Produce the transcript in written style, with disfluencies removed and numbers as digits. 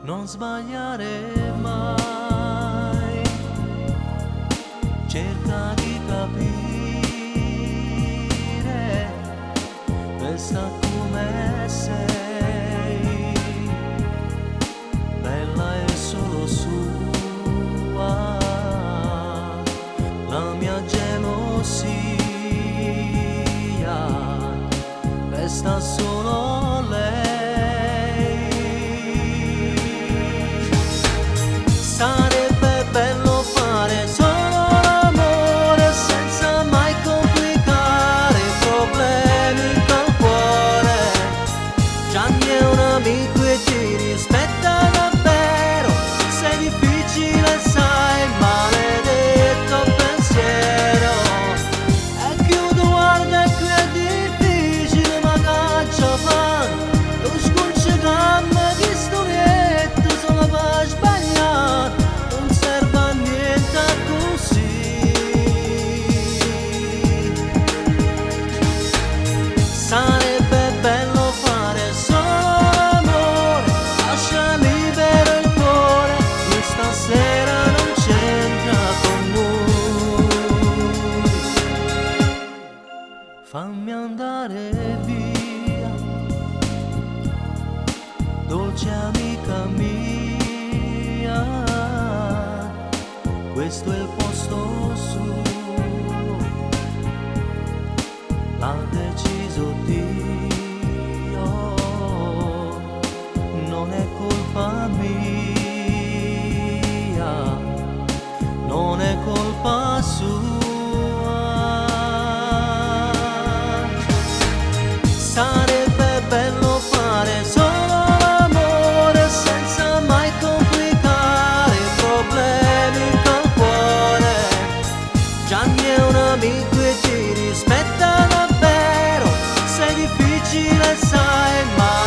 non sbagliare mai, cerca di capire, resta come sei, bella e solo sua, la mia gelosia, resta solo lei. Sarebbe bello fare solo l'amore senza mai complicare i problemi col cuore. Gianni è un amico e ti rispetta davvero, sei difficile sai, maledetto pensiero. E chiudo, guarda qui è difficile ma caccia fan, lo sconce gamma di storietto solo per sbagliare, non serve a niente così. Sarebbe bello fare solo l'amore, lascia libero il cuore, questa sera non c'entra con noi. Fammi andare via, dolce amica mia, questo è il posto suo, l'ha deciso Dio, non è colpa mia, non è colpa sua. Sarebbe bello fare solo l'amore senza mai complicare i problemi col cuore. Gianni è un amico e ti rispetta davvero, sei difficile sai, ma